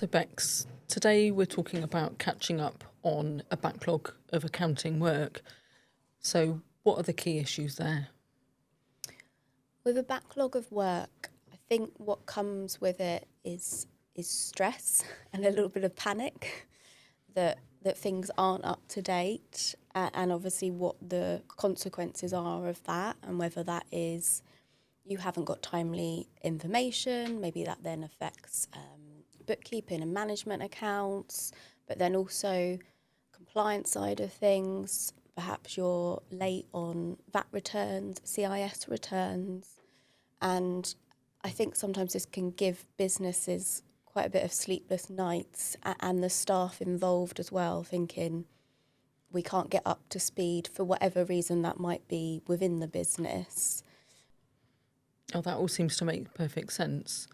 So Bex, today we're talking about catching up on a backlog of accounting work. So what are the key issues there? With a backlog of work, I think what comes with it is stress and a little bit of panic that things aren't up to date, and obviously what the consequences are of that, and whether that is you haven't got timely information, maybe that then affects bookkeeping and management accounts, but then also compliance side of things. Perhaps you're late on VAT returns, CIS returns, and I think sometimes this can give businesses quite a bit of sleepless nights, and the staff involved as well, thinking we can't get up to speed for whatever reason that might be within the business. Oh, that all seems to make perfect sense.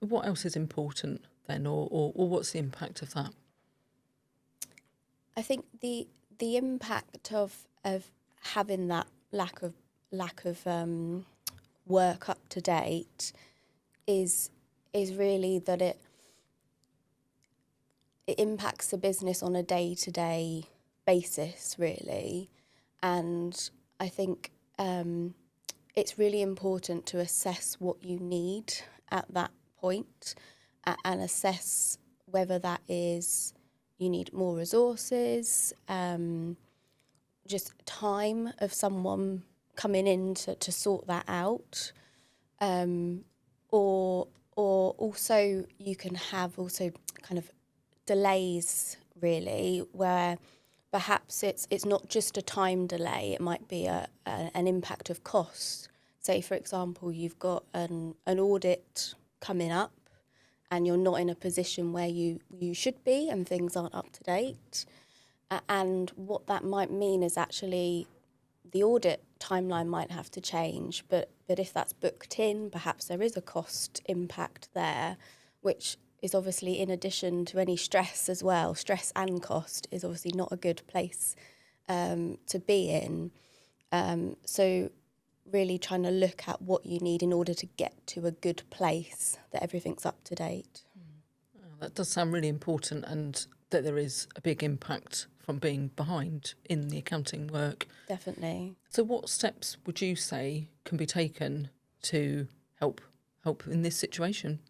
What else is important then, or what's the impact of that? I think the impact of having that lack of work up to date is really that it impacts the business on a day-to-day basis, really. And I think it's really important to assess what you need at that point, and assess whether that is you need more resources, just time of someone coming in to sort that out, or also you can have also kind of delays, really, where perhaps it's not just a time delay, it might be an impact of cost. Say, for example, you've got an audit coming up and you're not in a position where you should be and things aren't up to date. And what that might mean is actually the audit timeline might have to change, but if that's booked in, perhaps there is a cost impact there, which is obviously in addition to any stress as well. Stress and cost is obviously not a good place to be in. So really trying to look at what you need in order to get to a good place, that everything's up to date. Oh, that does sound really important, and that there is a big impact from being behind in the accounting work. Definitely. So what steps would you say can be taken to help in this situation?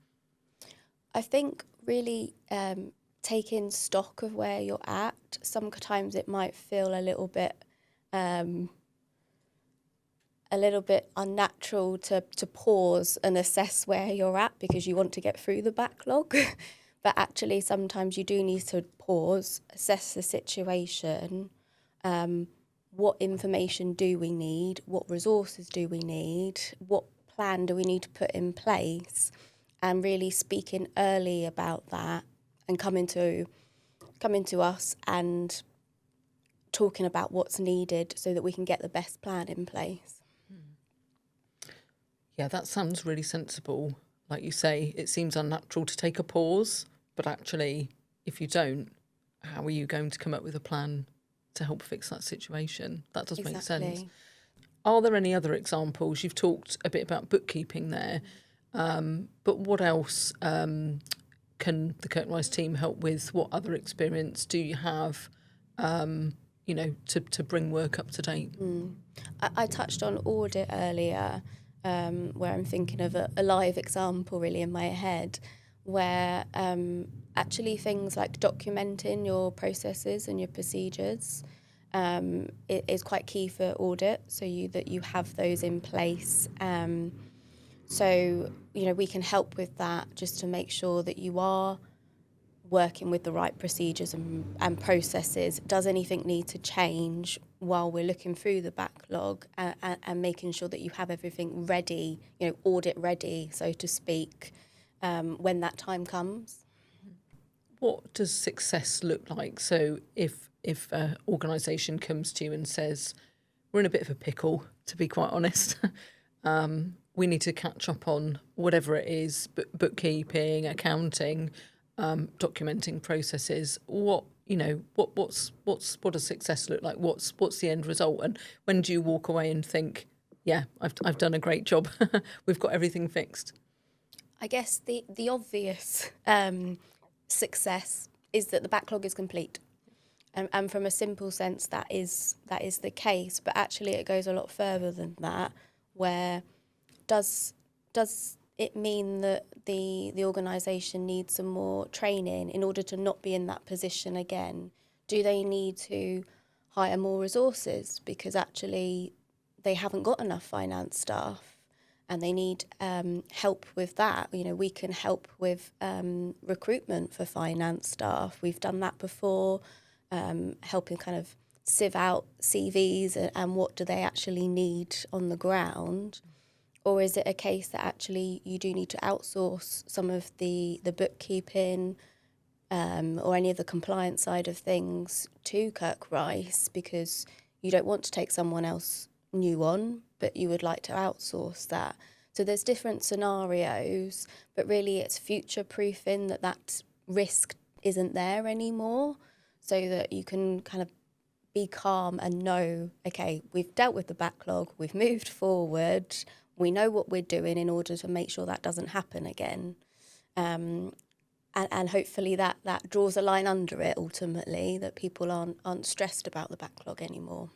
I think really taking stock of where you're at. Sometimes it might feel a little bit unnatural to pause and assess where you're at because you want to get through the backlog. But actually sometimes you do need to pause, assess the situation. What information do we need? What resources do we need? What plan do we need to put in place? And really speaking early about that, and coming to us and talking about what's needed so that we can get the best plan in place. Yeah, that sounds really sensible. Like you say, it seems unnatural to take a pause, but actually, if you don't, how are you going to come up with a plan to help fix that situation? That does make sense. Are there any other examples? You've talked a bit about bookkeeping there, but what else can the Kirk Rice team help with? What other experience do you have, to bring work up to date? I touched on audit earlier, where I'm thinking of a live example really in my head, where actually things like documenting your processes and your procedures is quite key for audit, so that you have those in place. So, we can help with that just to make sure that you are working with the right procedures and processes. Does anything need to change while we're looking through the backlog, and making sure that you have everything ready, audit ready, so to speak, when that time comes? What does success look like? So if an organisation comes to you and says, we're in a bit of a pickle, to be quite honest, we need to catch up on whatever it is, bookkeeping, accounting, documenting processes. What does success look like? What's the end result? And when do you walk away and think, yeah, I've done a great job. We've got everything fixed. I guess the obvious success is that the backlog is complete. And from a simple sense, that is the case. But actually, it goes a lot further than that. Where does it mean that the organisation needs some more training in order to not be in that position again? Do they need to hire more resources because actually they haven't got enough finance staff and they need help with that? You know, we can help with recruitment for finance staff. We've done that before. Helping kind of sieve out CVs and what do they actually need on the ground? Or is it a case that actually you do need to outsource some of the bookkeeping or any of the compliance side of things to Kirk Rice because you don't want to take someone else new on, but you would like to outsource that? So there's different scenarios, but really it's future-proofing that risk isn't there anymore, so that you can kind of be calm and know, okay, we've dealt with the backlog, we've moved forward, we know what we're doing in order to make sure that doesn't happen again. And hopefully that draws a line under it ultimately, that people aren't stressed about the backlog anymore.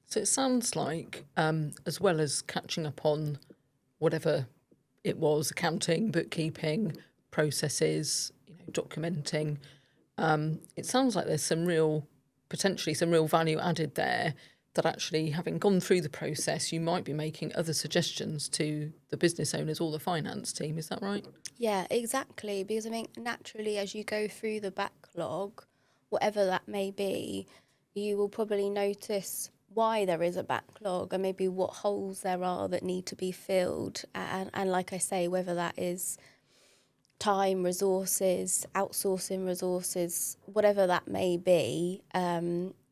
So it sounds like, as well as catching up on whatever it was, accounting, bookkeeping, processes, documenting, it sounds like there's potentially some real value added there, that actually, having gone through the process, you might be making other suggestions to the business owners or the finance team. Is that right? Yeah, exactly. Because I mean, naturally, as you go through the backlog, whatever that may be, you will probably notice why there is a backlog and maybe what holes there are that need to be filled. And like I say, whether that is time, resources, outsourcing resources, whatever that may be,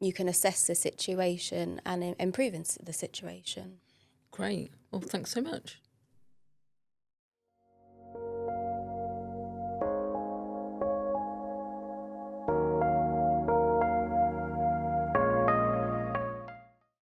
you can assess the situation and improve the situation. Great. Well, thanks so much.